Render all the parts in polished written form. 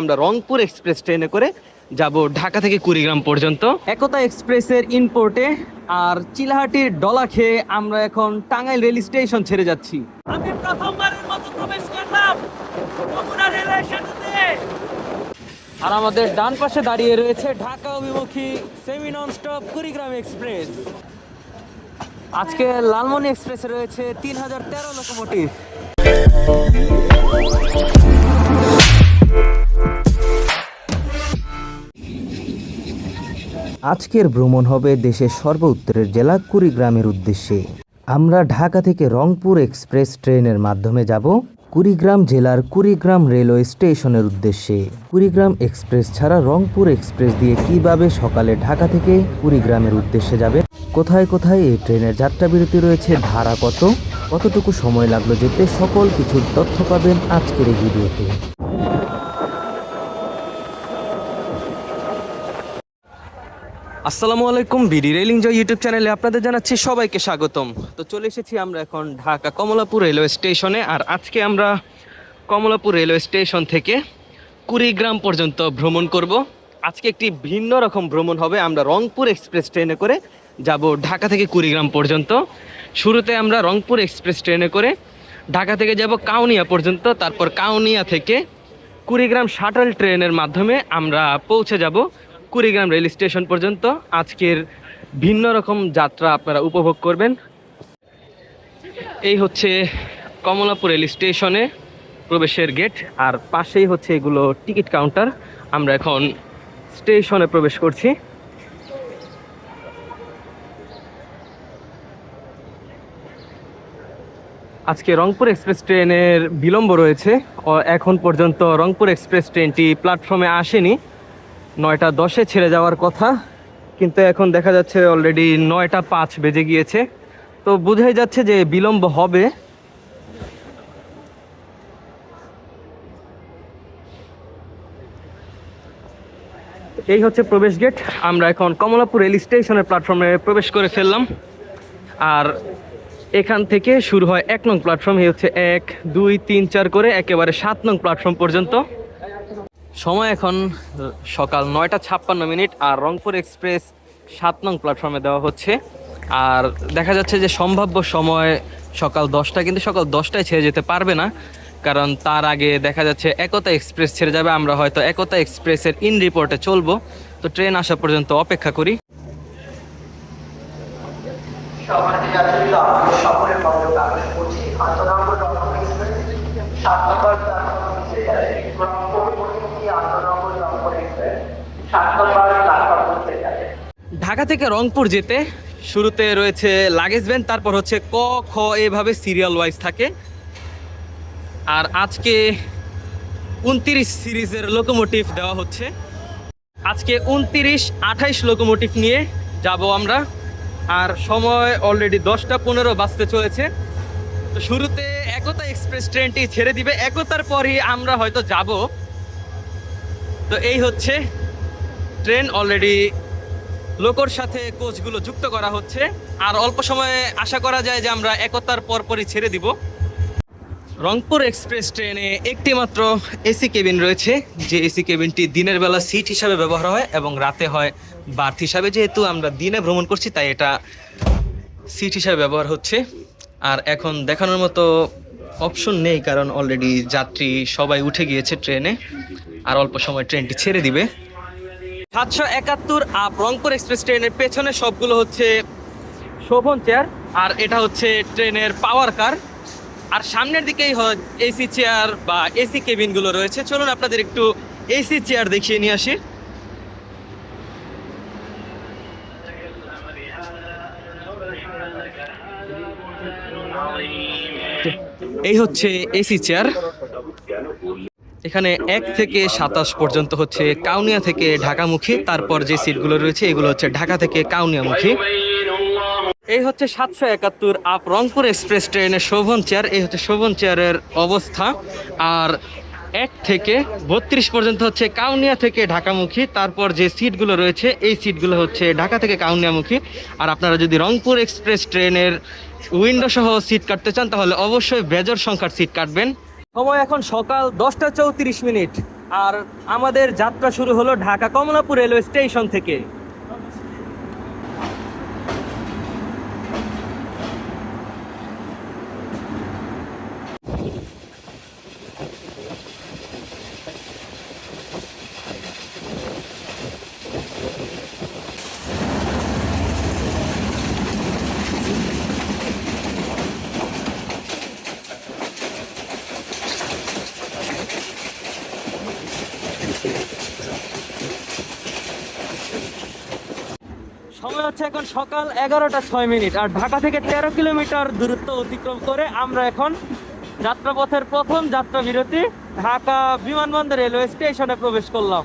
আমরা রংপুর এক্সপ্রেস ট্রেনে করে যাব ঢাকা থেকে কুড়িগ্রাম পর্যন্ত। একতা এক্সপ্রেসের ইনপোর্টে আর চিলাহাটির ডলা খেয়ে আমরা এখন টাঙ্গাইল রেল স্টেশন ছেড়ে যাচ্ছি। আমি প্রথমবারের মতো প্রবেশ করলাম যমুনা রেলের সেতুতে। আর আমাদের ডান পাশে দাঁড়িয়ে রয়েছে ঢাকা অভিমুখী semi non stop Kurigram express. আজকে লালমনি এক্সপ্রেসে রয়েছে 3013 লোকোমোটিভ। আজকের ভ্রমণ হবে দেশের সর্বোত্তরের জেলা কুড়িগ্রামের উদ্দেশ্যে। আমরা ঢাকা থেকে রংপুর এক্সপ্রেস ট্রেনের মাধ্যমে যাব কুড়িগ্রাম জেলার কুড়িগ্রাম রেলওয়ে স্টেশনের উদ্দেশ্যে। কুড়িগ্রাম এক্সপ্রেস ছাড়া রংপুর এক্সপ্রেস দিয়ে কিভাবে সকালে ঢাকা থেকে কুড়িগ্রামের উদ্দেশ্যে যাবে, কোথায় কোথায় এই ট্রেনের যাত্রা বিরতি রয়েছে, ভাড়া কতটুকু সময় লাগলো যেতে, সকল কিছুর তথ্য পাবেন আজকের এই ভিডিওতে। আসসালামু আলাইকুম, বিডি রেল এনজয় ইউটিউব চ্যানেলে আপনাদের জানাচ্ছি সবাইকে স্বাগতম। তো চলে এসেছি আমরা এখন ঢাকা কমলাপুর রেলওয়ে স্টেশনে। আর আজকে আমরা কমলাপুর রেলওয়ে স্টেশন থেকে কুড়িগ্রাম পর্যন্ত ভ্রমণ করব। আজকে একটি ভিন্ন রকম ভ্রমণ হবে। আমরা রংপুর এক্সপ্রেস ট্রেনে করে যাব ঢাকা থেকে কুড়িগ্রাম পর্যন্ত। শুরুতে আমরা রংপুর এক্সপ্রেস ট্রেনে করে ঢাকা থেকে যাব কাউনিয়া পর্যন্ত, তারপর কাউনিয়া থেকে কুড়িগ্রাম শাটল ট্রেনের মাধ্যমে আমরা পৌঁছে যাব কুড়িগ্রাম রেল স্টেশন পর্যন্ত। আজকের ভিন্ন রকম যাত্রা আপনারা উপভোগ করবেন। এই হচ্ছে কমলাপুর রেল স্টেশনে প্রবেশের গেট, আর পাশেই হচ্ছে এগুলো টিকিট কাউন্টার। আমরা এখন স্টেশনে প্রবেশ করছি। আজকে রংপুর এক্সপ্রেস ট্রেনের বিলম্ব রয়েছে। এখন পর্যন্ত রংপুর এক্সপ্রেস ট্রেনটি প্ল্যাটফর্মে আসেনি। 9:10 ছেড়ে যাওয়ার কথা, কিন্তু এখন দেখা যাচ্ছে অলরেডি 9:05 বেজে গিয়েছে। তো বোঝাই যাচ্ছে যে বিলম্ব হবে। এই হচ্ছে প্রবেশ গেট। আমরা এখন কমলাপুর রেল স্টেশনের প্ল্যাটফর্মে প্রবেশ করে ফেললাম। আর এখান থেকে শুরু হয় 1 নং প্ল্যাটফর্ম। এই হচ্ছে 1, 2, 3, 4 করে একেবারে 7 নং প্ল্যাটফর্ম পর্যন্ত। সময় এখন সকাল 9:56 আর রংপুর এক্সপ্রেস 7 নং প্ল্যাটফর্মে দেওয়া হচ্ছে। আর দেখা যাচ্ছে যে সম্ভাব্য সময় সকাল 10টা, কিন্তু সকাল 10টায় ছেড়ে যেতে পারবে না, কারণ তার আগে দেখা যাচ্ছে একতা এক্সপ্রেস ছেড়ে যাবে। আমরা হয়তো একতা এক্সপ্রেসের ইন রিপোর্টে চলবো। তো ট্রেন আসা পর্যন্ত অপেক্ষা করি। ঢাকা থেকে রংপুর যেতে শুরুতে রয়েছে লাগেজ ভ্যান, তারপর হচ্ছে ক, খ এভাবে সিরিয়াল ওয়াইজ থাকে। আর আজকে 29 সিরিজের লোকোমোটিভ দেওয়া হচ্ছে। আজকে 29, 28 লোকোমোটিভ নিয়ে যাব আমরা। আর সময় অলরেডি 10:15 বাজতে চলেছে। তো শুরুতে একতা এক্সপ্রেস ট্রেনটি ছেড়ে দিবে, একতার পরই আমরা হয়তো যাব। তো এই হচ্ছে ট্রেন, অলরেডি লোকোর সাথে কোচগুলো যুক্ত করা হচ্ছে। আর অল্প সময়ে আশা করা যায় যে আমরা একতার পরপরই ছেড়ে দিব। রংপুর এক্সপ্রেস ট্রেনে একটি মাত্র এসি কেবিন রয়েছে, যে এসি কেবিনটি দিনের বেলা সিট হিসাবে ব্যবহার হয় এবং রাতে হয় বার্থ হিসাবে। যেহেতু আমরা দিনে ভ্রমণ করছি তাই এটা সিট হিসাবে ব্যবহার হচ্ছে। আর এখন দেখানোর মতো অপশন নেই, কারণ অলরেডি যাত্রী সবাই উঠে গিয়েছে ট্রেনে। আর অল্প সময় ট্রেনটি ছেড়ে দিবে। 771 আপ রংপুর এক্সপ্রেস ট্রেনের পেছনে সবগুলো হচ্ছে শোভন চেয়ার, আর এটা হচ্ছে ট্রেনের পাওয়ার কার। আর সামনের দিকেই এসি চেয়ার বা এসি কেবিনগুলো রয়েছে। চলুন আপনাদের একটু এসি চেয়ার দেখিয়ে নিয়ে আসি। এই হচ্ছে এসি চেয়ার। এখানে 1 থেকে 27 পর্যন্ত হচ্ছে কাউনিয়া থেকে ঢাকামুখী। তারপর যে সিটগুলো রয়েছে এগুলো হচ্ছে ঢাকা থেকে কাউনিয়ামুখী। এই হচ্ছে 771 আপ রংপুর এক্সপ্রেস ট্রেনের শোভন চেয়ার। এই হচ্ছে শোভন চেয়ারের অবস্থা। আর 1 থেকে 32 পর্যন্ত হচ্ছে কাউনিয়া থেকে ঢাকামুখী। তারপর যে সিটগুলো রয়েছে এই সিটগুলো হচ্ছে ঢাকা থেকে কাউনিয়ামুখী। আর আপনারা যদি রংপুর এক্সপ্রেস ট্রেনের উইন্ডো সহ সিট কাটতে চান তাহলে অবশ্যই বেজোড় সংখ্যার সিট কাটবেন। সময় এখন সকাল 10:34। আর আমাদের যাত্রা শুরু হলো ঢাকা কমলাপুর রেলওয়ে স্টেশন থেকে। সময় হচ্ছে এখন সকাল 11টা 6 মিনিট, আর ঢাকা থেকে 13 কিলোমিটার দূরত্ব অতিক্রম করে আমরা এখন যাত্রাপথের প্রথম যাত্রা বিরতি ঢাকা বিমানবন্দর রেলওয়ে স্টেশনে প্রবেশ করলাম।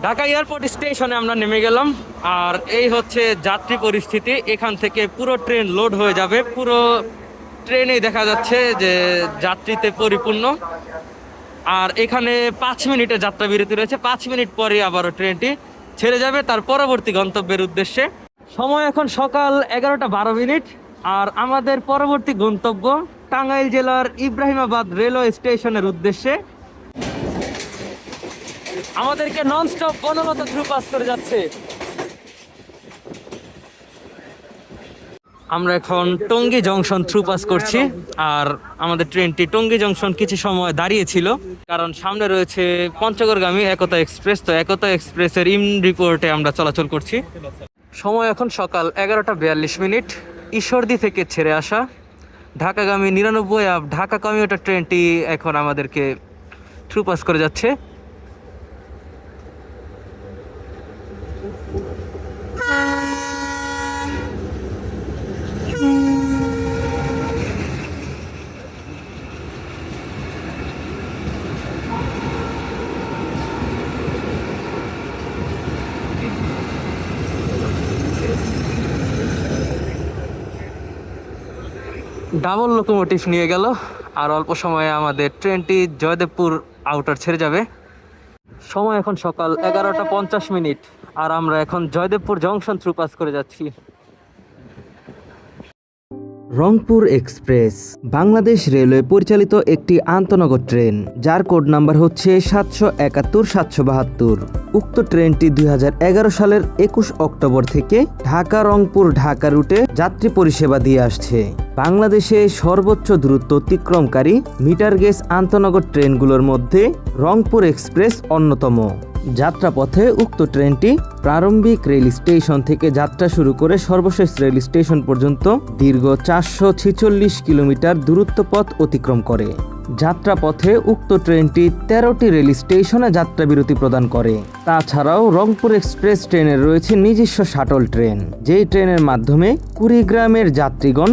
ঢাকা এয়ারপোর্ট স্টেশনে আমরা নেমে গেলাম, আর এই হচ্ছে যাত্রী পরিস্থিতি। এখান থেকে পুরো ট্রেন লোড হয়ে যাবে, পুরো ট্রেনেই দেখা যাচ্ছে যে যাত্রীতে পরিপূর্ণ। আর এখানে 5 মিনিটের যাত্রা বিরতি রয়েছে, 5 মিনিট পরে আবারও ট্রেনটি ছেড়ে যাবে তার পরবর্তী গন্তব্যের উদ্দেশ্যে। সময় এখন সকাল 11টা 12 মিনিট, আর আমাদের পরবর্তী গন্তব্য টাঙ্গাইল জেলার ইব্রাহিমাবাদ রেলওয়ে স্টেশনের উদ্দেশ্যে। আমাদেরকে ননস্টপ বনলতা থ্রু পাস করে যাচ্ছে। আমরা এখন টঙ্গী জংশন থ্রু পাস করছি, আর আমাদের ট্রেনটি টঙ্গী জংশন কিছু সময় দাঁড়িয়েছিল কারণ সামনে রয়েছে পঞ্চগড়গামী একতা এক্সপ্রেস। তো একতা এক্সপ্রেসের ইন রিপোর্টে আমরা চলাচল করছি। সময় এখন সকাল 11টা 42 মিনিট। ঈশ্বরদী থেকে ছেড়ে আসা ঢাকাগামী 99 আপ ঢাকা কমিউটার ট্রেনটি এখন আমাদেরকে থ্রু পাস করে যাচ্ছে। ডাবল লোকোমোটিভ নিয়ে গেল, আর অল্প সময়ে আমাদের ট্রেনটি জয়দেবপুর আউটার ছেড়ে যাবে। সময় এখন সকাল 11টা 50 মিনিট, আর আমরা এখন জয়দেবপুর জংশন থ্রু পাস করে যাচ্ছি। রংপুর এক্সপ্রেস বাংলাদেশ রেলওয়ে পরিচালিত একটি আন্তনগর ট্রেন, যার কোড নাম্বার হচ্ছে 771-772। উক্ত ট্রেনটি 2011 সালের 21 অক্টোবর থেকে ঢাকা রংপুর ঢাকা রুটে যাত্রী পরিষেবা দিয়ে আসছে। বাংলাদেশে সর্বোচ্চ দূরত্ব অতিক্রমকারী মিটার গেজ আন্তনগর ট্রেনগুলোর মধ্যে রংপুর এক্সপ্রেস অন্যতম। যাত্রাপথে উক্ত ট্রেনটি প্রারম্ভিক রেল স্টেশন থেকে যাত্রা শুরু করে সর্বশেষ রেল স্টেশন পর্যন্ত দীর্ঘ 446 কিলোমিটার দূরত্ব পথ অতিক্রম করে। যাত্রাপথে উক্ত ট্রেনটি 13টি রেল স্টেশনে যাত্রা বিরতি প্রদান করে। তাছাড়াও রংপুর এক্সপ্রেস ট্রেনের রয়েছে নিজস্ব শাটল ট্রেন, যেই ট্রেনের মাধ্যমে কুড়িগ্রামের যাত্রীগণ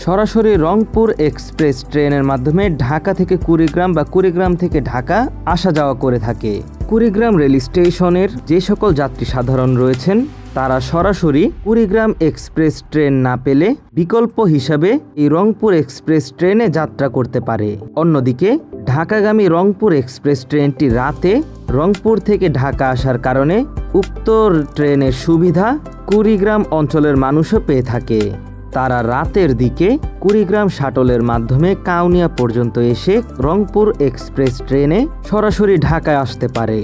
সরাসরি রংপুর এক্সপ্রেস ট্রেনের মাধ্যমে ঢাকা থেকে কুড়িগ্রাম বা কুড়িগ্রাম থেকে ঢাকা আসা যাওয়া করে থাকে। কুড়িগ্রাম রেল স্টেশনের যে সকল যাত্রী সাধারণ রয়েছেন তারা সরাসরি কুড়িগ্রাম এক্সপ্রেস ট্রেন না পেলে বিকল্প হিসাবে এই রংপুর এক্সপ্রেস ট্রেনে যাত্রা করতে পারে। অন্যদিকে ঢাকাগামী রংপুর এক্সপ্রেস ট্রেনটি রাতে রংপুর থেকে ঢাকা আসার কারণে উক্ত ট্রেনের সুবিধা কুড়িগ্রাম অঞ্চলের মানুষও পেয়ে থাকে। তারা রাতের দিকে কুড়িগ্রাম শাটলের মাধ্যমে কাউনিয়া পর্যন্ত এসে রংপুর এক্সপ্রেস ট্রেনে সরাসরি ঢাকায় আসতে পারে।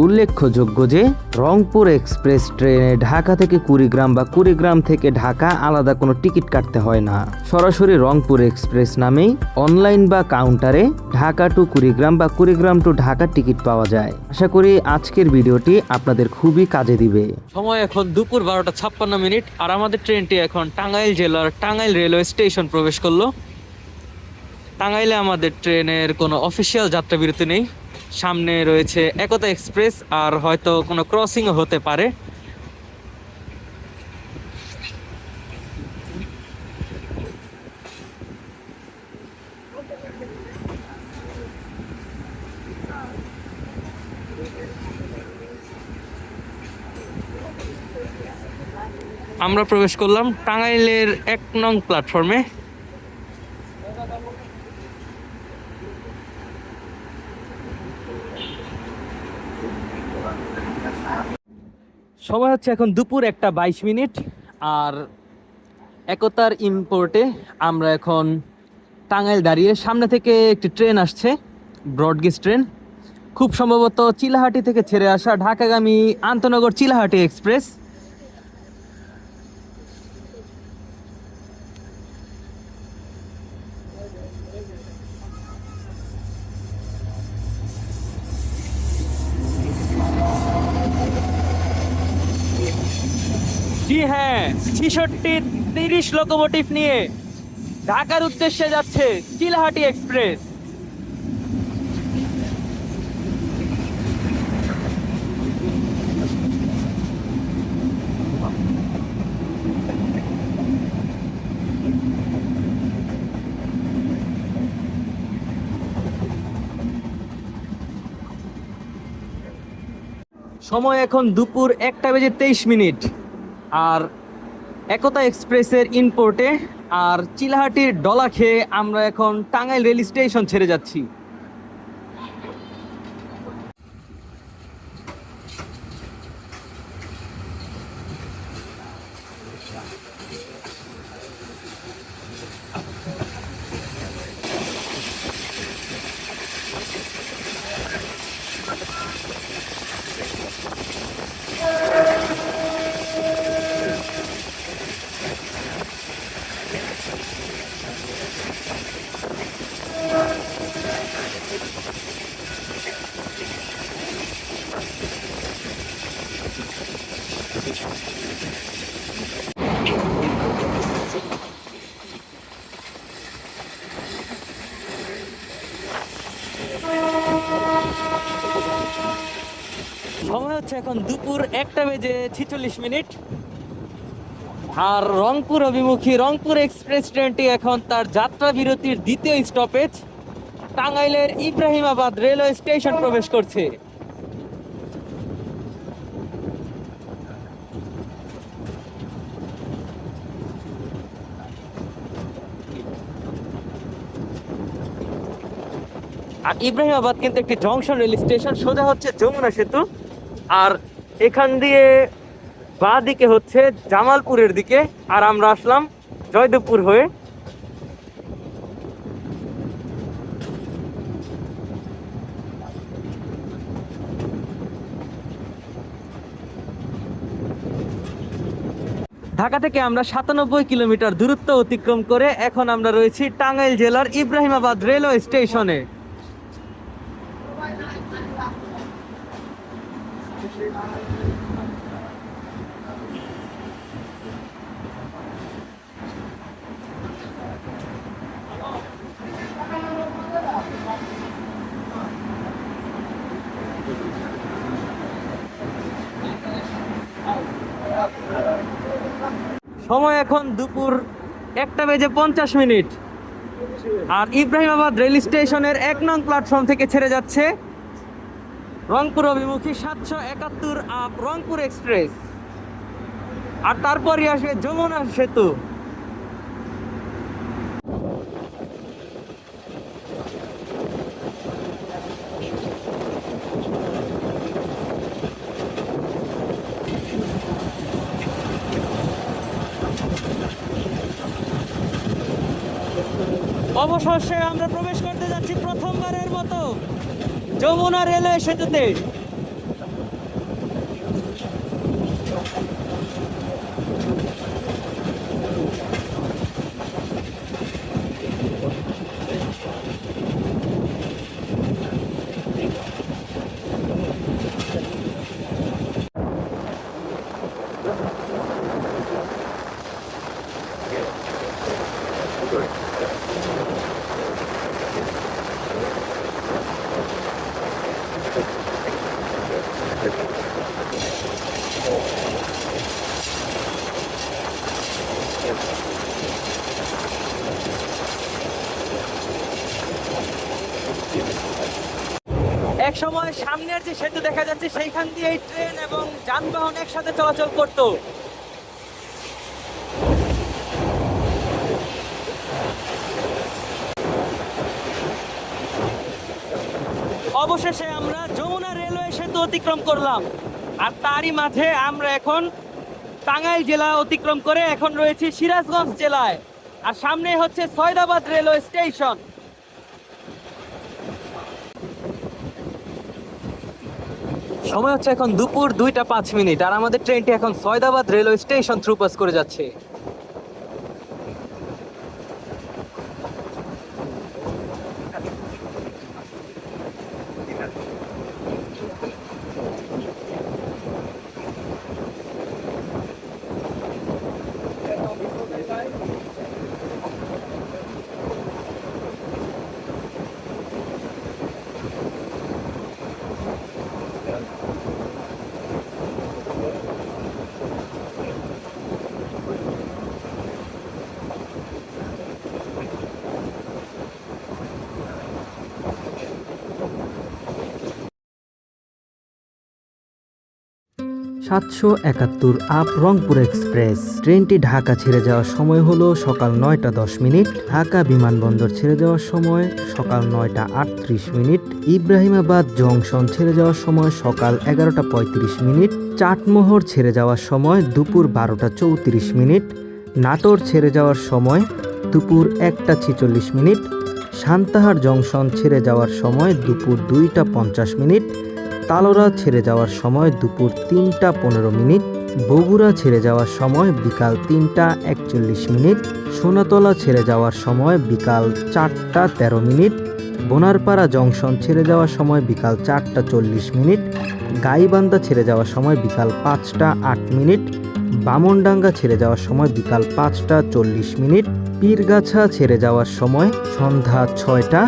উল্লেখযোগ্য যে রংপুর এক্সপ্রেস ট্রেনে ঢাকা থেকে কুড়িগ্রাম বা কুড়িগ্রাম থেকে ঢাকা আলাদা কোনো টিকিট কাটতে হয় না। সরাসরি রংপুর এক্সপ্রেস নামেই অনলাইন বা কাউন্টারে ঢাকা টু কুড়িগ্রাম বা কুড়িগ্রাম টু ঢাকা টিকিট পাওয়া যায়। আশা করি আজকের ভিডিওটি আপনাদের খুবই কাজে দিবে। সময় এখন দুপুর 12টা 56 মিনিট, আর আমাদের ট্রেনটি এখন টাঙ্গাইল জেলার টাঙ্গাইল রেলওয়ে স্টেশন প্রবেশ করলো। টাঙ্গাইলে আমাদের ট্রেনের কোনো অফিসিয়াল যাত্রা বিরতি নেই। সামনে রয়েছে একতা এক্সপ্রেস, আর হয়তো কোনো ক্রসিংও হতে পারে। আমরা প্রবেশ করলাম টাঙ্গাইলের 1 নং প্ল্যাটফর্মে। সময় হচ্ছে এখন দুপুর 1:22। আর একতার ইম্পোর্টে আমরা এখন টাঙ্গাইল দাঁড়িয়ে, সামনে থেকে একটি ট্রেন আসছে, ব্রডগেজ ট্রেন, খুব সম্ভবত চিলাহাটি থেকে ছেড়ে আসা ঢাকাগামী আন্তনগর চিলাহাটি এক্সপ্রেস। জি হ্যাঁ, 66-30 লোকোমোটিভ নিয়ে ঢাকার উদ্দেশ্যে যাচ্ছে চিলাহাটি এক্সপ্রেস। সময় এখন দুপুর 1:23। আর একতা এক্সপ্রেসের ইনপোর্টে আর চিলাহাটির ডলা খেয়ে আমরা এখন টাঙ্গাইল রেল স্টেশন ছেড়ে যাচ্ছি। সময় হচ্ছে এখন দুপুর 1:46। আর রংপুর অভিমুখী রংপুর এক্সপ্রেস ট্রেনটি এখন তার যাত্রা বিরতির দ্বিতীয় স্টপেজ টাঙ্গাইলের ইব্রাহিমাবাদ রেলওয়ে স্টেশন প্রবেশ করছে। আর ইব্রাহিমাবাদ কিন্তু একটি জংশন রেল স্টেশন, সোজা হচ্ছে যমুনা সেতু। আর এখান দিয়ে বাঁ দিকে হচ্ছে জামালপুরের দিকে, আর আমরা আসলাম জয়দেবপুর হয়ে। ঢাকা থেকে আমরা 97 কিলোমিটার দূরত্ব অতিক্রম করে এখন আমরা রয়েছি টাঙ্গাইল জেলার ইব্রাহিমাবাদ রেলওয়ে স্টেশনে। সময় এখন দুপুর 1:50। আর ইব্রাহিমাবাদ রেল স্টেশনের 1 নং প্ল্যাটফর্ম থেকে ছেড়ে যাচ্ছে রংপুর অভিমুখী 771 আপ রংপুর এক্সপ্রেস। আর তারপরই আসে যমুনা সেতু। অবশেষে আমরা প্রবেশ করতে যাচ্ছি প্রথমবারের মতো যমুনা রেলওয়ে সেতুতে। এক সময় সামনের যে সেতু দেখা যাচ্ছে সেইখান দিয়ে ট্রেন এবং যানবাহন একসাথে চলাচল করত, অবশেষে আমরা যমুনা রেলওয়ে সেতু অতিক্রম করলাম, আর তারই মাঝে আমরা এখন টাঙ্গাইল জেলা অতিক্রম করে এখন রয়েছে সিরাজগঞ্জ জেলায়, আর সামনে হচ্ছে সয়দাবাদ রেলওয়ে স্টেশন। সময় হচ্ছে এখন দুপুর 2:05, আর আমাদের ট্রেনটি এখন Saidabad railway station through pass করে যাচ্ছে। সাতশো ৭৭ আপ রংপুর এক্সপ্রেস ট্রেনটি ঢাকা ছেড়ে যাওয়ার সময় হলো সকাল ৯:১০। ঢাকা বিমানবন্দর ছেড়ে যাওয়ার সময় সকাল ৯:৩৮। ইব্রাহিমাবাদ জংশন ছেড়ে যাওয়ার সময় সকাল 11:৩৫। চাটমোহর ছেড়ে যাওয়ার সময় দুপুর 12:34। নাটোর ছেড়ে যাওয়ার সময় দুপুর 1:46। সান্তাহার জংশন ছেড়ে যাওয়ার সময় দুপুর 2:50। তালোড়া ছেড়ে যাওয়ার সময় দুপুর 3:15। বগুড়া ছেড়ে যাওয়ার সময় বিকাল 3:41। সোনাতলা ছেড়ে যাওয়ার সময় বিকাল 4:13। বোনারপাড়া জংশন ছেড়ে যাওয়ার সময় বিকাল 4:40। গাইবান্ধা ছেড়ে যাওয়ার সময় বিকাল 5:08। বামনডাঙ্গা ছেড়ে যাওয়ার সময় বিকাল 5:40। পীরগাছা ছেড়ে যাওয়ার সময় সন্ধ্যা 6টা।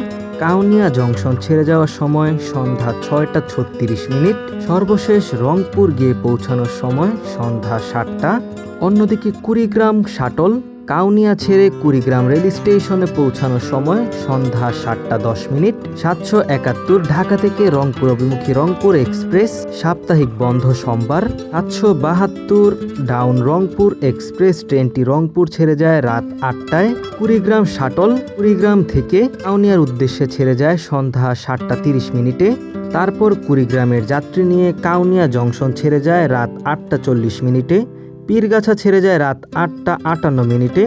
কাউনিয়া জংশন ছেড়ে যাওয়ার সময় সন্ধ্যা 6:36। সর্বশেষ রংপুর গিয়ে পৌঁছানোর সময় সন্ধ্যা 7টা। অন্যদিকে কুড়িগ্রাম শাটল কাউনিয়া ছেড়ে কুড়িগ্রাম রেল স্টেশনে পৌঁছানোর সময় সন্ধ্যা 7:10। ৭৭১ ঢাকা থেকে রংপুর অভিমুখী রংপুর এক্সপ্রেস সাপ্তাহিক বন্ধ সোমবার। ৭৭২ ডাউন রংপুর এক্সপ্রেস ট্রেনটি রংপুর ছেড়ে যায় রাত 8টায়। কুড়িগ্রাম শাটল কুড়িগ্রাম থেকে কাউনিয়ার উদ্দেশ্যে ছেড়ে যায় সন্ধ্যা 7:30। তারপর কুড়িগ্রামের যাত্রী নিয়ে কাউনিয়া জংশন ছেড়ে যায় রাত 8:40। পীরগাছা ছেড়ে যায় রাত 8:58।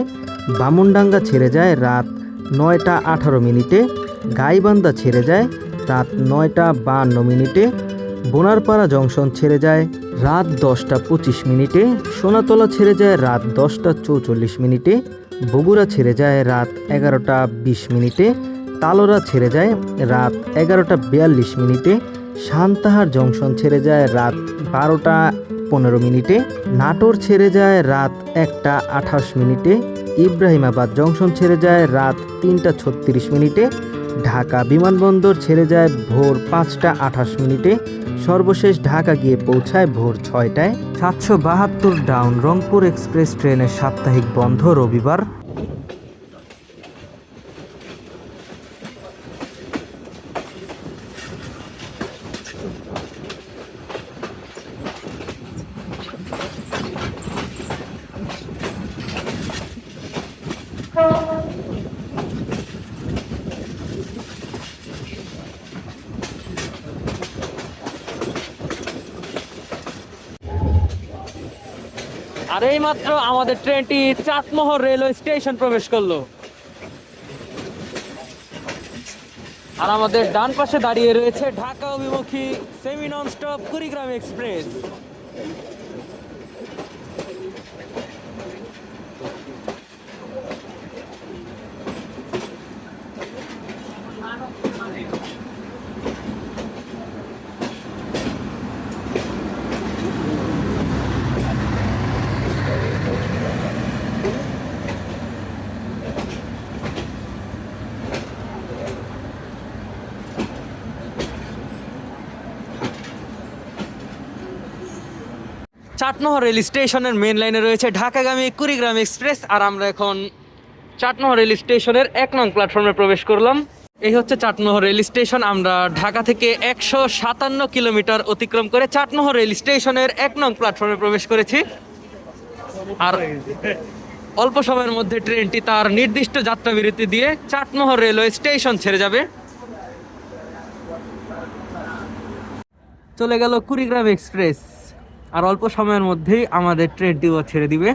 বামনডাঙ্গা ছেড়ে যায় রাত 9:18। গাইবান্ধা ছেড়ে যায় রাত 9:52। বোনারপাড়া জংশন ছেড়ে যায় রাত 10:25। সোনাতলা ছেড়ে যায় রাত 10:44। বগুড়া ছেড়ে যায় রাত 11:20। তালোড়া ছেড়ে যায় রাত 11:42। সান্তাহার জংশন ছেড়ে যায় রাত 12:15। নাটোর ছেড়ে যায় রাত 1:28। ইব্রাহিমাবাদ জংশন ছেড়ে যায় রাত 3:36। ঢাকা বিমানবন্দর ছেড়ে যায় ভোর 5:28। সর্বশেষ ঢাকা গিয়ে পৌঁছায় ভোর 6টায়। ৭৭২ ডাউন রংপুর এক্সপ্রেস ট্রেনের সাপ্তাহিক বন্ধ রবিবার। আর এই মাত্র আমাদের ট্রেনটি চাটমোহর রেলওয়ে স্টেশন প্রবেশ করলো, আর আমাদের ডান পাশে দাঁড়িয়ে রয়েছে ঢাকা অভিমুখী semi non stop Kurigram express. Chatmohar rail স্টেশনের মেন লাইনে রয়েছে ঢাকাগামী কুড়িগ্রাম এক্সপ্রেস, আর আমরা এখন চাটমোহর রেল স্টেশনের 1 নং প্ল্যাটফর্মে প্রবেশ করলাম। এই হচ্ছে চাটমোহর রেল স্টেশন। আমরা ঢাকা থেকে 157 কিলোমিটার অতিক্রম করে চাটমোহর রেল স্টেশনের 1 নং প্ল্যাটফর্মে প্রবেশ করেছি, আর অল্প সময়ের মধ্যে ট্রেনটি তার নির্দিষ্ট যাত্রা বিরতি দিয়ে চাটমোহর রেলওয়ে স্টেশন ছেড়ে যাবে। চলে গেল কুড়িগ্রাম এক্সপ্রেস। আর অল্প সময়ের মধ্যেই আমাদের ট্রেনটিও ছেড়ে দিবে।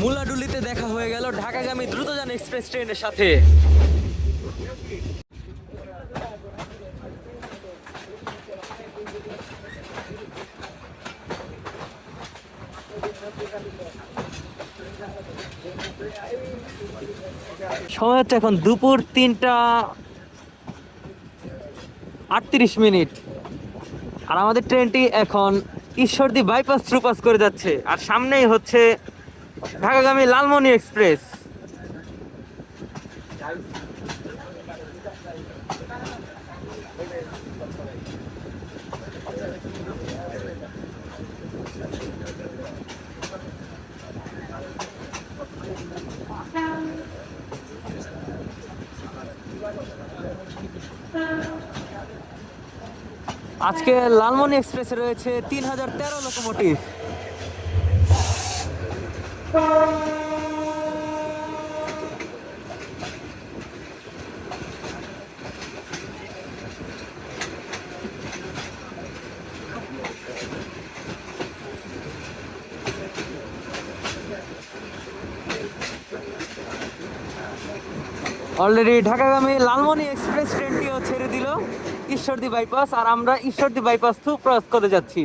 মুলাডুলিতে দেখা হয়ে গেল ঢাকাগামী দ্রুতযান এক্সপ্রেস ট্রেনের সাথে। সময় হচ্ছে এখন দুপুর 3:38। আর আমাদের ট্রেনটি এখন ঈশ্বরদী বাইপাস থ্রুপাস করে যাচ্ছে। আর সামনেই হচ্ছে ঢাকাগামী লালমনি এক্সপ্রেস। আজকে লালমনি এক্সপ্রেসে রয়েছে 3013 লোকোমোটিভ। অলরেডি ঢাকাগামী লালমনি এক্সপ্রেস ট্রেনটিও ছেড়ে দিল ঈশ্বরদী বাইপাস। আর আমরা ঈশ্বরদী বাইপাস থ্রু ক্রস করে যাচ্ছি।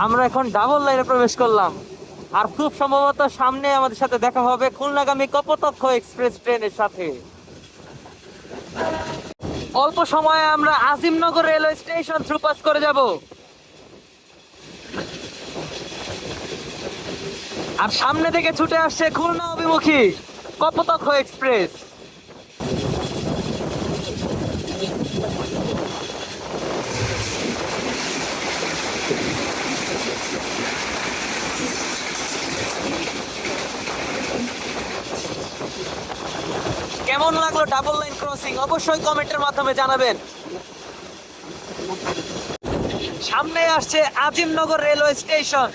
আমরা এখন ডাবল লাইনে প্রবেশ করলাম। আর খুব সম্ভবত সামনে আমাদের সাথে দেখা হবে খুলনাগামী কপোতাক্ষ এক্সপ্রেস ট্রেনের সাথে। অল্প সময়ে আমরা Azimnagar railway station through pass করে যাব। আর সামনে থেকে ছুটে আসছে খুলনা অভিমুখী কপোতাক্ষ এক্সপ্রেস। কেমন লাগলো ডাবল লাইন ক্রসিং অবশ্যই কমেন্টের মাধ্যমে জানাবেন। সামনে আসছে Azimnagar railway station.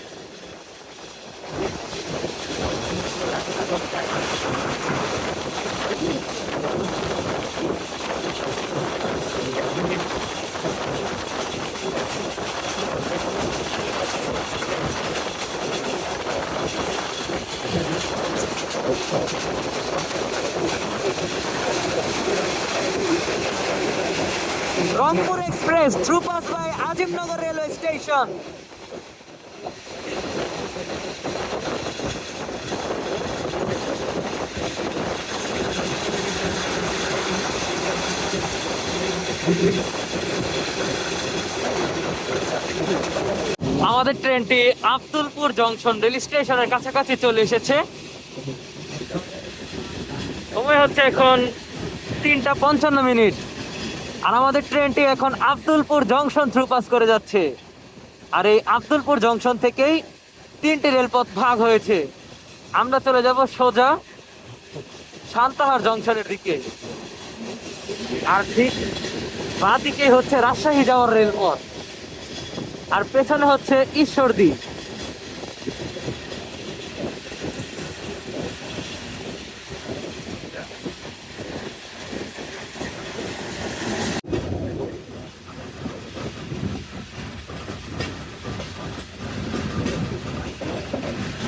Rangpur express through pass by Azimnagar railway station. আমাদের ট্রেনটি আব্দুলপুর জংশন রেল স্টেশনের কাছাকাছি চলে এসেছে। সময় হচ্ছে এখন 3:55। আর আমাদের ট্রেনটি এখন আব্দুলপুর জংশন থ্রু পাস করে যাচ্ছে। আর এই আব্দুলপুর জংশন থেকেই 3টি রেলপথ ভাগ হয়েছে। আমরা চলে যাব সোজা সান্তাহার জংশনের দিকে। আর ঠিক বাঁ দিকে হচ্ছে রাজশাহী যাওয়ার রেলপথ, আর পেছনে হচ্ছে ঈশ্বরদী।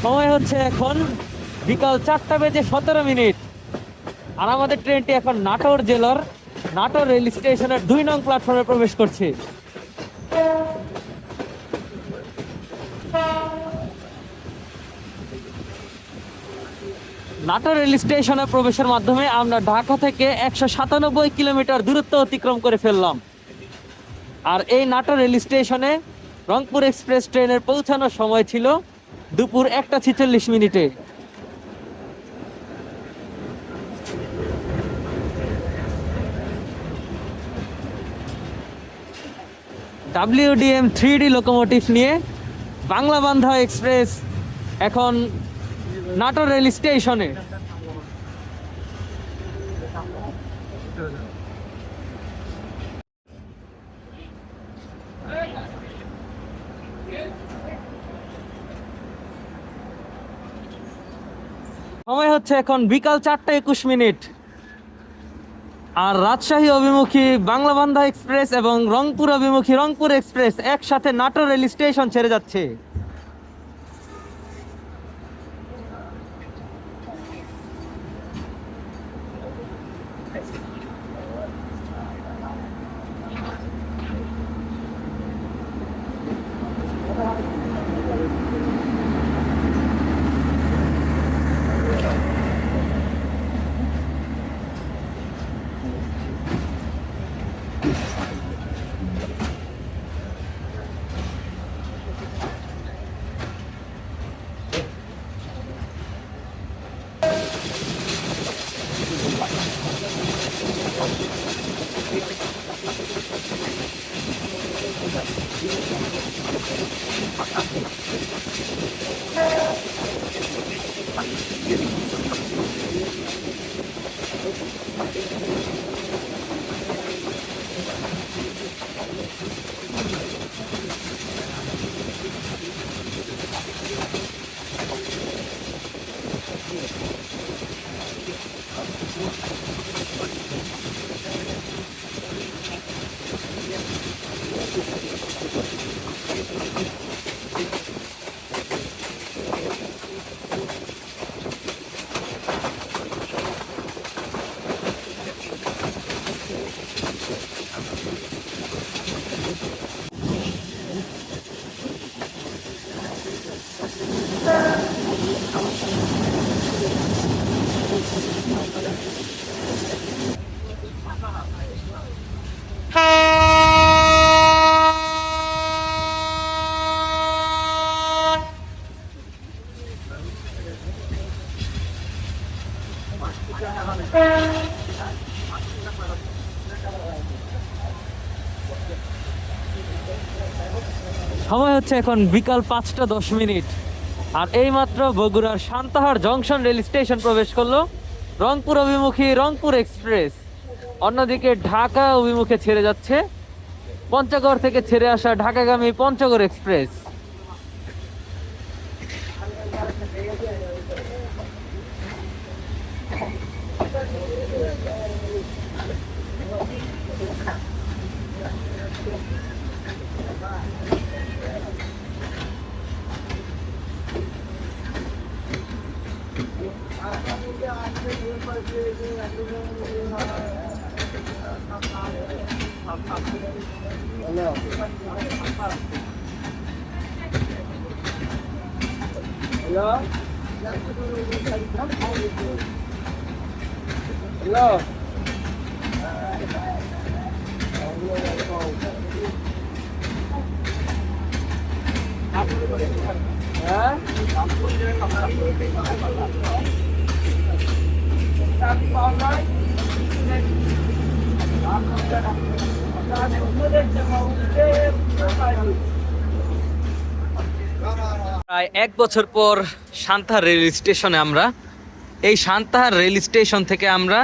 সময় হচ্ছে এখন বিকাল 4:17। আর আমাদের ট্রেনটি এখন নাটোর জেলার নাটোর রেল স্টেশনের 2 নং প্ল্যাটফর্মে প্রবেশ করছে। নাটোর রেল স্টেশনে প্রবেশের মাধ্যমে আমরা ঢাকা থেকে 197 কিলোমিটার দূরত্ব অতিক্রম করে ফেললাম। আর এই নাটোর রেল স্টেশনে রংপুর এক্সপ্রেস ট্রেনের পৌঁছানোর সময় ছিল দুপুর 1:46। WDM 3D লোকোমোটিভ নিয়ে বাংলা বান্ধা এক্সপ্রেস এখন নাটোর রেল স্টেশনে। সময় হচ্ছে এখন বিকাল 4:21। আর রাজশাহী অভিমুখী বাংলা বান্ধা এক্সপ্রেস এবং রংপুর অভিমুখী রংপুর এক্সপ্রেস একসাথে নাটোর রেল স্টেশন ছেড়ে যাচ্ছে। সময় হচ্ছে এখন বিকাল 5:10। আর এইমাত্র বগুড়ার সান্তাহার জংশন রেল স্টেশন প্রবেশ করলো রংপুর অভিমুখী রংপুর এক্সপ্রেস। অন্যদিকে ঢাকা অভিমুখে ছেড়ে যাচ্ছে পঞ্চগড় থেকে ছেড়ে আসা ঢাকাগামী পঞ্চগড় এক্সপ্রেস। প্রায় 1 বছর পর সান্তাহার রেল স্টেশনে আমরা। এই সান্তাহার রেল স্টেশন থেকে আমরা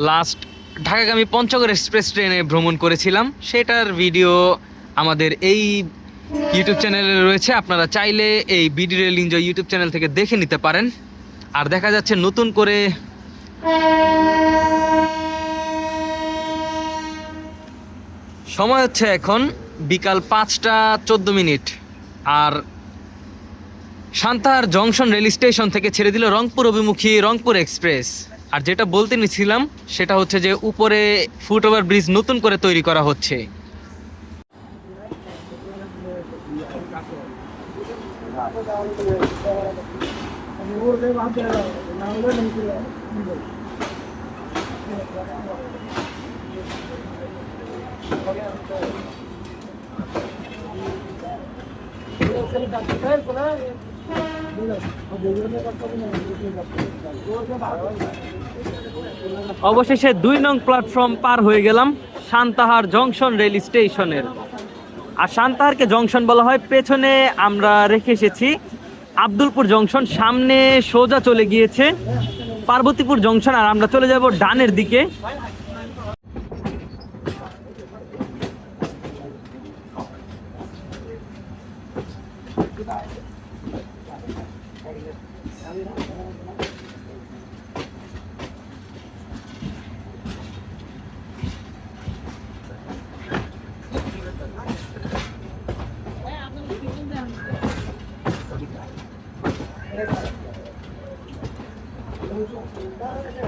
লাস্ট ঢাকাগামী পঞ্চগড় এক্সপ্রেস ট্রেনে ভ্রমণ করেছিলাম। সেটার ভিডিও আমাদের এই ইউটিউব চ্যানেলে রয়েছে, আপনারা চাইলে এই BD rail enjoy YouTube channel থেকে দেখে নিতে পারেন। আর দেখা যাচ্ছে নতুন করে সময় হচ্ছে এখন বিকাল 5টা 14 মিনিট। আর সান্তাহার জংশন রেল স্টেশন থেকে ছেড়ে দিল রংপুর অভিমুখী রংপুর এক্সপ্রেস। আর যেটা বলতে নিছিলাম সেটা হচ্ছে যে উপরে ফুটওভার ব্রিজ নতুন করে তৈরি করা হচ্ছে। অবশেষে 2 নং প্ল্যাটফর্ম পার হয়ে গেলাম সান্তাহার জংশন রেল স্টেশনের। আর সান্তাহারকে জংশন বলা হয়, পেছনে আমরা রেখে এসেছি আব্দুলপুর জংশন, সামনে সোজা চলে গিয়েছে পার্বতীপুর জংশন। আর আমরা চলে যাব ডানের দিকে।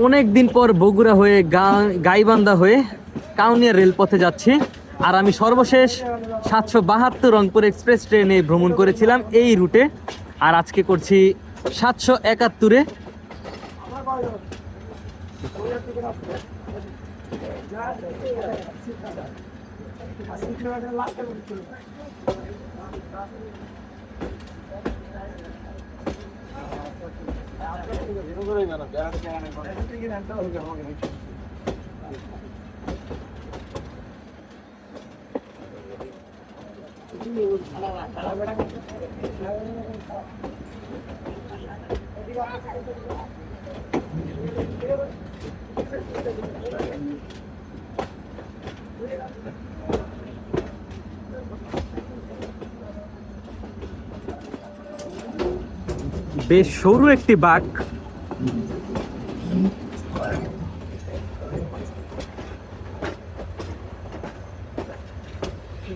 অনেক দিন পর বগুড়া হয়ে গাইবান্ধা হয়ে কাউনিয়া রেলপথে যাচ্ছি। আর আমি সর্বশেষ 772 রংপুর এক্সপ্রেস ট্রেনে ভ্রমণ করেছিলাম এই রুটে। আর আজকে করছি 771-এ। বেশ সরু একটি বাঁক।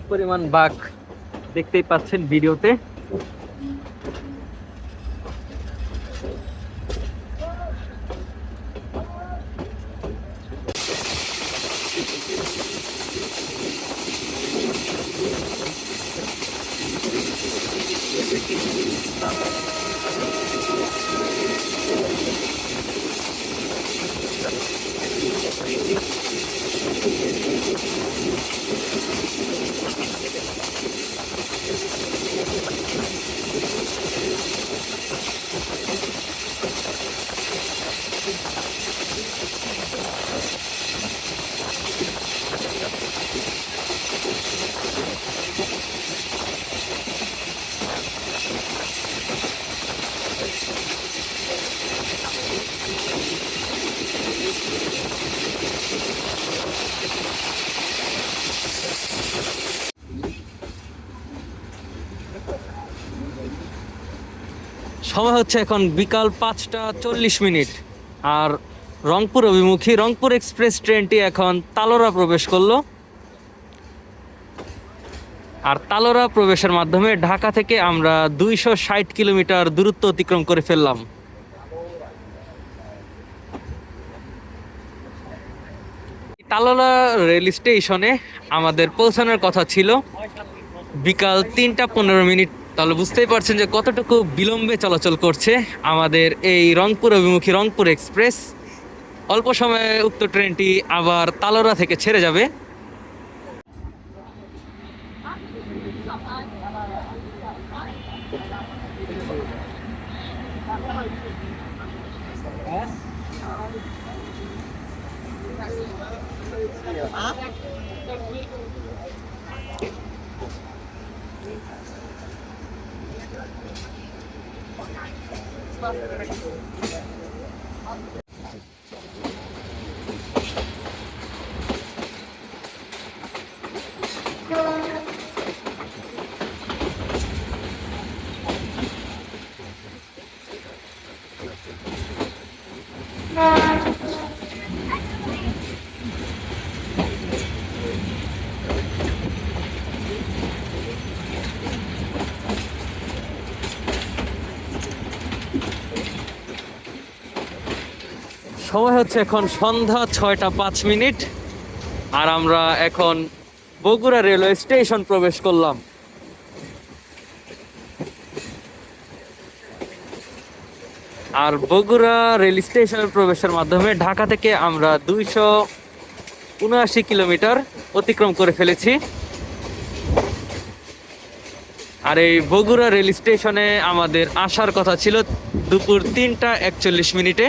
পরিমাণ বাঁক দেখতেই পাচ্ছেন ভিডিওতে। সময় হচ্ছে এখন বিকাল 5টা 40 মিনিট। আর রংপুর অভিমুখী রংপুর এক্সপ্রেস ট্রেনটি এখন তালোড়া প্রবেশ করলো। আর তালোড়া প্রবেশের মাধ্যমে ঢাকা থেকে আমরা 260 কিলোমিটার দূরত্ব অতিক্রম করে ফেললাম। তালোড়া রেল স্টেশনে আমাদের পৌঁছানোর কথা ছিল বিকাল 3টা 15 মিনিট। তাহলে বুঝতেই পারছেন যে কতটুকু বিলম্বে চলাচল করছে আমাদের এই রংপুর অভিমুখী রংপুর এক্সপ্রেস। অল্প সময়ে উক্ত ট্রেনটি আবার তালোড়া থেকে ছেড়ে যাবে। সময় হচ্ছে এখন সন্ধ্যা 6টা 5 মিনিট, আর আমরা এখন বগুড়া রেলওয়ে স্টেশন প্রবেশ করলাম। আর বগুড়া রেল স্টেশনের প্রবেশের মাধ্যমে ঢাকা থেকে আমরা 279 কিলোমিটার অতিক্রম করে ফেলেছি। আর এই বগুড়া রেল স্টেশনে আমাদের আসার কথা ছিল দুপুর 3টা 41 মিনিটে।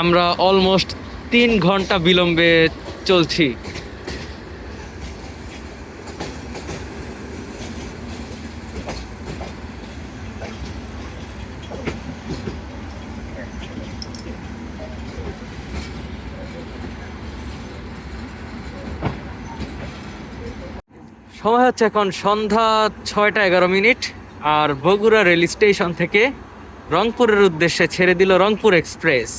আমরা অলমোস্ট 3 ঘন্টা বিলম্বে চলছি। সময় হচ্ছে এখন সন্ধ্যা 6টা 11 মিনিট, আর বগুড়া রেল স্টেশন থেকে রংপুরের উদ্দেশ্যে ছেড়ে দিল রংপুর এক্সপ্রেস।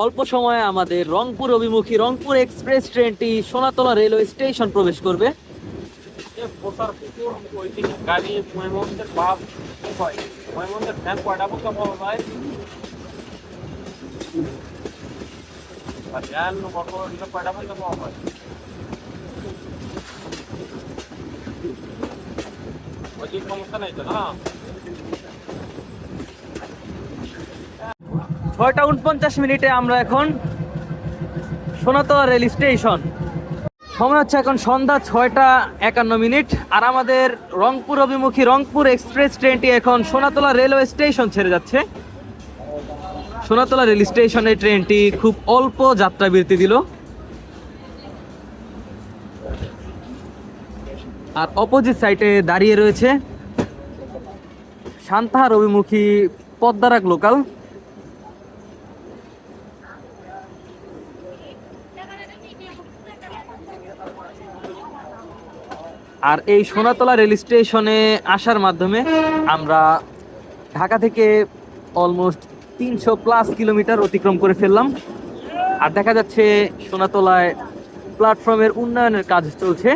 অল্প সময়ে আমাদের রংপুর অভিমুখী রংপুর এক্সপ্রেস ট্রেনটি সোনাতলা রেলওয়ে স্টেশন প্রবেশ করবে। গাড়ি ময়মনসিংহের বাস ময়মনসিংহের ফ্যান কয়টা পর্যন্ত পাওয়া যায়? ফ্যান মোটর কয়টা পর্যন্ত পাওয়া যায়? ওই সমস্যা নাই তো না? 6টা 49 মিনিটে আমরা এখন সোনাতলা রেল স্টেশন। সময় হচ্ছে এখন সন্ধ্যা 6টা 51 মিনিট, আর আমাদের রংপুর অভিমুখী রংপুর এক্সপ্রেস ট্রেনটি এখন সোনাতলা রেলওয়ে স্টেশন ছেড়ে যাচ্ছে। সোনাতলা রেল স্টেশনে ট্রেনটি খুব অল্প যাত্রা বিরতি দিল। আর অপোজিট সাইডে দাঁড়িয়ে রয়েছে সান্তাহার অভিমুখী পদ্মারাগ লোকাল। আর এই সোনাতলা রেল স্টেশনে আসার মাধ্যমে আমরা ঢাকা থেকে অলমোস্ট 300+ কিলোমিটার অতিক্রম করে ফেললাম। আর দেখা যাচ্ছে সোনাতলায় প্ল্যাটফর্মের উন্নয়নের কাজ চলছে।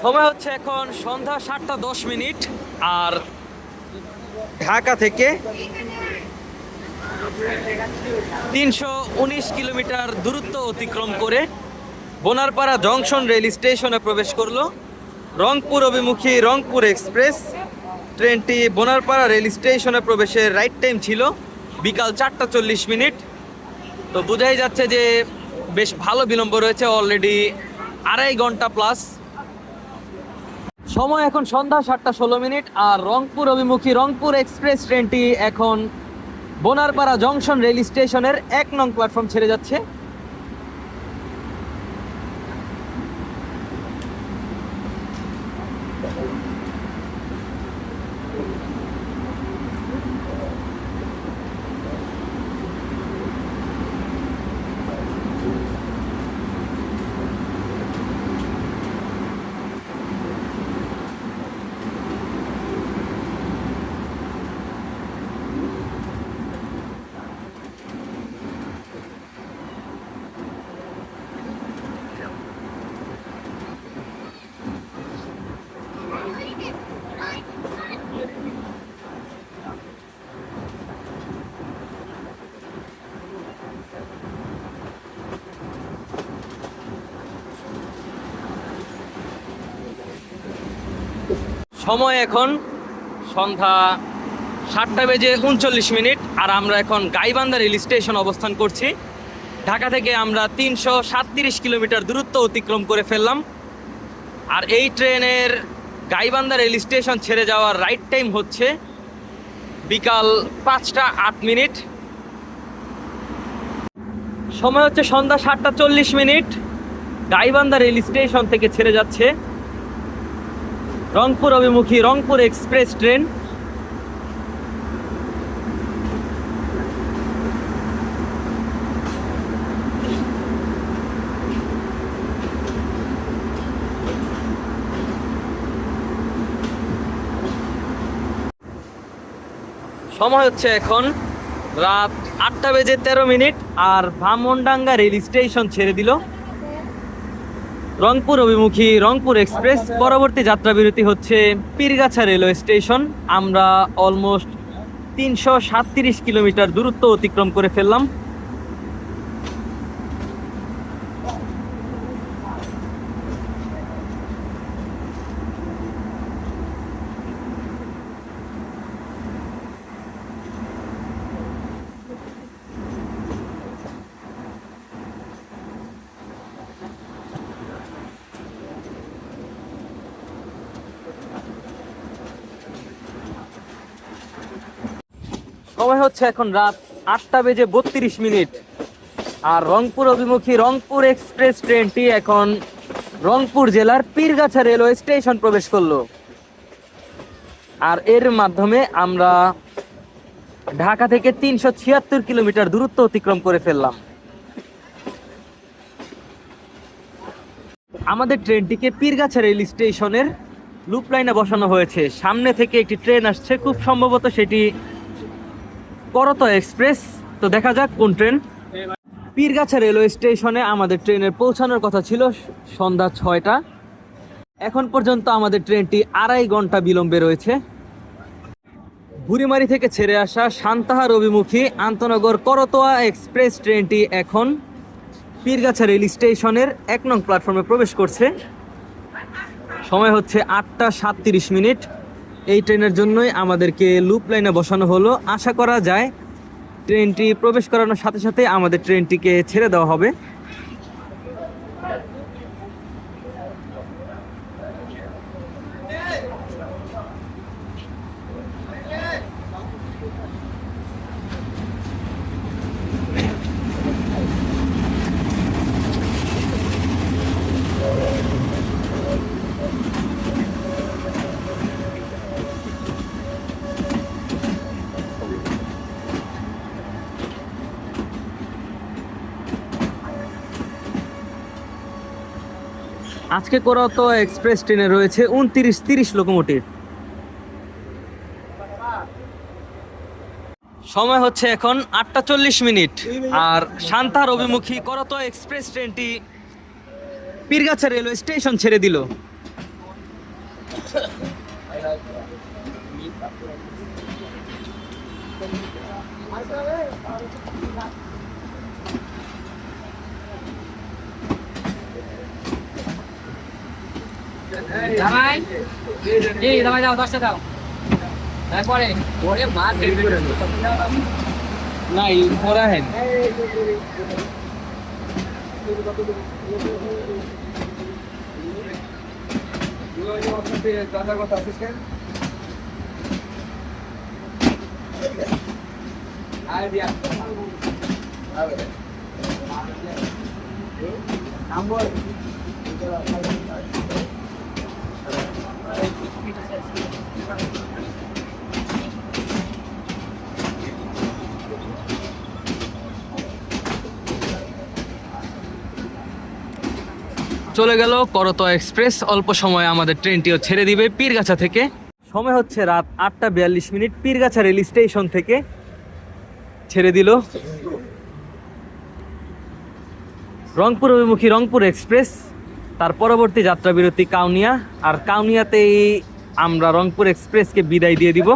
সময় হচ্ছে এখন সন্ধ্যা 7টা 10 মিনিট, আর ঢাকা থেকে 319 কিলোমিটার দূরত্ব অতিক্রম করে বোনারপাড়া জংশন রেল স্টেশনে প্রবেশ করলো রংপুর অভিমুখী রংপুর এক্সপ্রেস ট্রেনটি। বোনারপাড়া রেল স্টেশনে প্রবেশের রাইট টাইম ছিল বিকাল 4টা 40 মিনিট। তো বোঝাই যাচ্ছে যে বেশ ভালো বিলম্ব রয়েছে, অলরেডি 2.5 ঘন্টা প্লাস। সময় এখন সন্ধ্যা 7টা 16 মিনিট, আর রংপুর অভিমুখী রংপুর এক্সপ্রেস ট্রেনটি এখন বোনারপাড়া জংশন রেল স্টেশনের 1 নং প্ল্যাটফর্ম ছেড়ে যাচ্ছে। সময় এখন সন্ধ্যা 7:39, আর আমরা এখন গাইবান্ধা রেল স্টেশন অবস্থান করছি। ঢাকা থেকে আমরা 337 কিলোমিটার দূরত্ব অতিক্রম করে ফেললাম। আর এই ট্রেনের গাইবান্ধা রেল স্টেশন ছেড়ে যাওয়ার রাইট টাইম হচ্ছে বিকাল 5:08। সময় হচ্ছে সন্ধ্যা 7:40। গাইবান্ধা রেল স্টেশন থেকে ছেড়ে যাচ্ছে রংপুর অভিমুখী রংপুর এক্সপ্রেস ট্রেন। সময় হচ্ছে এখন রাত 8:13, আর ভামনডাঙ্গা রেল স্টেশন ছেড়ে দিল রংপুর অভিমুখী রংপুর এক্সপ্রেস। পরবর্তী যাত্রা বিরতি হচ্ছে পীরগাছা রেলওয়ে স্টেশন। আমরা অলমোস্ট 337 কিলোমিটার দূরত্ব অতিক্রম করে ফেললাম। সময় হচ্ছে এখন রাত 8:32, আর রংপুর অভিমুখী রংপুর এক্সপ্রেস ট্রেনটি এখন রংপুর জেলার পীরগাছা রেলওয়ে স্টেশন প্রবেশ করলো। আর এর মাধ্যমে আমরা ঢাকা থেকে 376 কিলোমিটার দূরত্ব অতিক্রম করে ফেললাম। আমাদের ট্রেনটিকে পীরগাছা রেল স্টেশনের লুপ লাইনে বসানো হয়েছে। সামনে থেকে একটি ট্রেন আসছে, খুব সম্ভবত সেটি করতোয়া এক্সপ্রেস। তো দেখা যাক কোন ট্রেন। পীরগাছা রেলওয়ে স্টেশনে আমাদের ট্রেনের পৌঁছানোর কথা ছিল সন্ধ্যা 6টা। এখন পর্যন্ত আমাদের ট্রেনটি 2.5 ঘন্টা বিলম্বে রয়েছে। বুড়িমারি থেকে ছেড়ে আসা সান্তাহার অভিমুখী আন্তনগর করতোয়া এক্সপ্রেস ট্রেনটি এখন পীরগাছা রেল স্টেশনের 1 নং প্ল্যাটফর্মে প্রবেশ করছে। সময় হচ্ছে 8:37। এই ট্রেনের জন্যই আমাদেরকে লুপ লাইনে বসানো হলো। আশা করা যায় ট্রেনটি প্রবেশ করানোর সাথে সাথে আমাদের ট্রেনটিকে ছেড়ে দেওয়া হবে। আজকে করতোয়া এক্সপ্রেস ট্রেনে রয়েছে 29-30 লোকোমোটিভ। সময় হচ্ছে এখন 8:40, আর সান্তাহার অভিমুখী করতোয়া এক্সপ্রেস ট্রেনটি পীরগাছা রেলওয়ে স্টেশন ছেড়ে দিল। দামাই দাও 10টা দাও, তারপরে ওরে মাছ নাই পড়া হেন চলে গেল করতোয়া এক্সপ্রেস। অল্প সময়ে আমাদের ট্রেনটিও ছেড়ে দিবে পীরগাছা থেকে। সময় হচ্ছে রাত 8:42। পীরগাছা রেল স্টেশন থেকে ছেড়ে দিল রংপুর অভিমুখী রংপুর এক্সপ্রেস। তার পরবর্তী যাত্রা বিরতি কাউনিয়া, আর কাউনিয়াতেই আমরা রংপুর এক্সপ্রেসকে বিদায় দিয়ে দিব।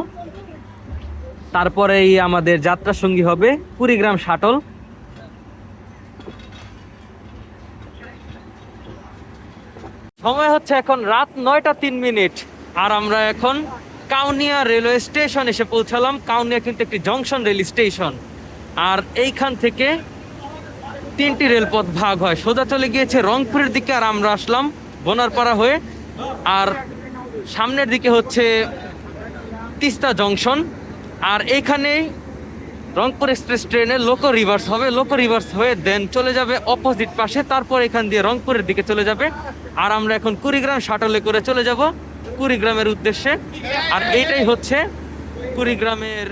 তারপরেই আমাদের যাত্রা সঙ্গী হবে কুড়িগ্রাম শাটল। সময় হচ্ছে এখন রাত 9:03। আর আমরা এখন কাউনিয়া রেলওয়ে স্টেশন এসে পৌঁছালাম। কাউনিয়া কিন্তু একটি জংশন রেল স্টেশন, আর এইখান থেকে 3টি রেলপথ ভাগ হয়, সোজা চলে গিয়েছে রংপুরের দিকে, আর আমরা আসলাম বোনারপাড়া হয়ে। আর সামনের দিকে হচ্ছে তিস্তা জংশন। আর এইখানে রংপুর এক্সপ্রেস ট্রেনের লোকো রিভার্স হবে, লোকো রিভার্স হয়ে দেন চলে যাবে অপোজিট পাশে, তারপর এখান দিয়ে রংপুরের দিকে চলে যাবে। আর আমরা এখন কুড়িগ্রাম শাটলে করে চলে যাব কুড়িগ্রামের উদ্দেশ্যে। আর এইটাই হচ্ছে কুড়িগ্রামের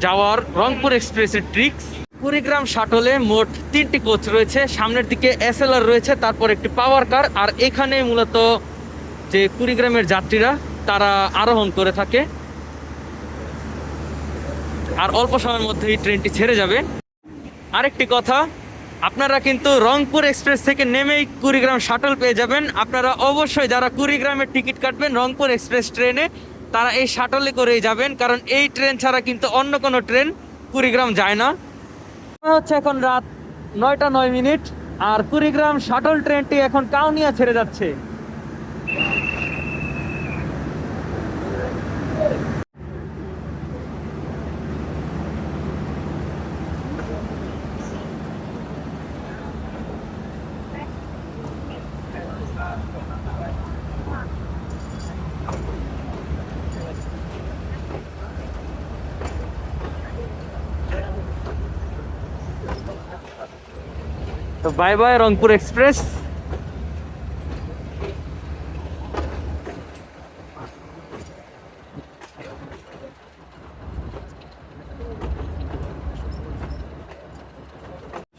যাওয়ার রংপুর এক্সপ্রেসের ট্রিক্স। কুড়িগ্রাম শাটলে মোট 3টি কোচ রয়েছে, সামনের দিকে এসএলআর রয়েছে, তারপর একটি পাওয়ার কার। আর এখানে মূলত যে কুড়িগ্রামের যাত্রীরা তারা আরোহণ করে থাকে। আর অল্প সময়ের মধ্যেই ট্রেনটি ছেড়ে যাবে। আরেকটি কথা, আপনারা কিন্তু রংপুর এক্সপ্রেস থেকে নেমেই কুড়িগ্রাম শাটল পেয়ে যাবেন। আপনারা অবশ্যই যারা কুড়িগ্রামের টিকিট কাটবেন রংপুর এক্সপ্রেস ট্রেনে, তারা এই শাটলে করেই যাবেন, কারণ এই ট্রেন ছাড়া কিন্তু অন্য কোনো ট্রেন কুড়িগ্রাম যায় না। হচ্ছে এখন রাত 9টা 9 মিনিট, আর কুড়িগ্রাম শাটল ট্রেনটি এখন কাউনিয়া ছেড়ে যাচ্ছে। তো বাই বাই রংপুর এক্সপ্রেস।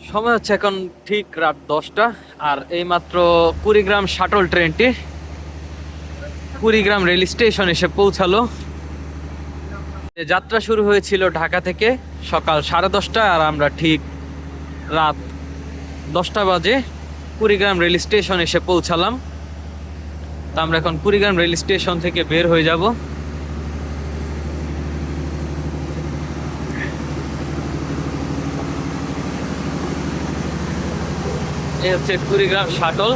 সময় হচ্ছে এখন ঠিক রাত 10টা, আর এইমাত্র কুড়িগ্রাম শাটল ট্রেনটি কুড়িগ্রাম রেল স্টেশন এসে পৌঁছালো। যাত্রা শুরু হয়েছিল ঢাকা থেকে সকাল 10:30, আর আমরা ঠিক রাত 10টা বাজে কুড়িগ্রাম রেল স্টেশন এসে পৌঁছালাম। তো আমরা এখন কুড়িগ্রাম রেল স্টেশন থেকে বের হয়ে যাব। এই হচ্ছে কুড়িগ্রাম শাটল।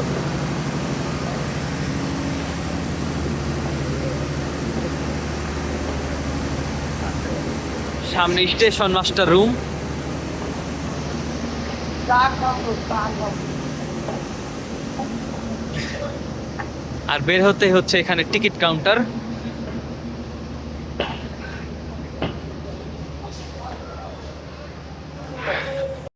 সামনে স্টেশন মাস্টার রুম। আর বের হতে হচ্ছে এখানে টিকিট কাউন্টার।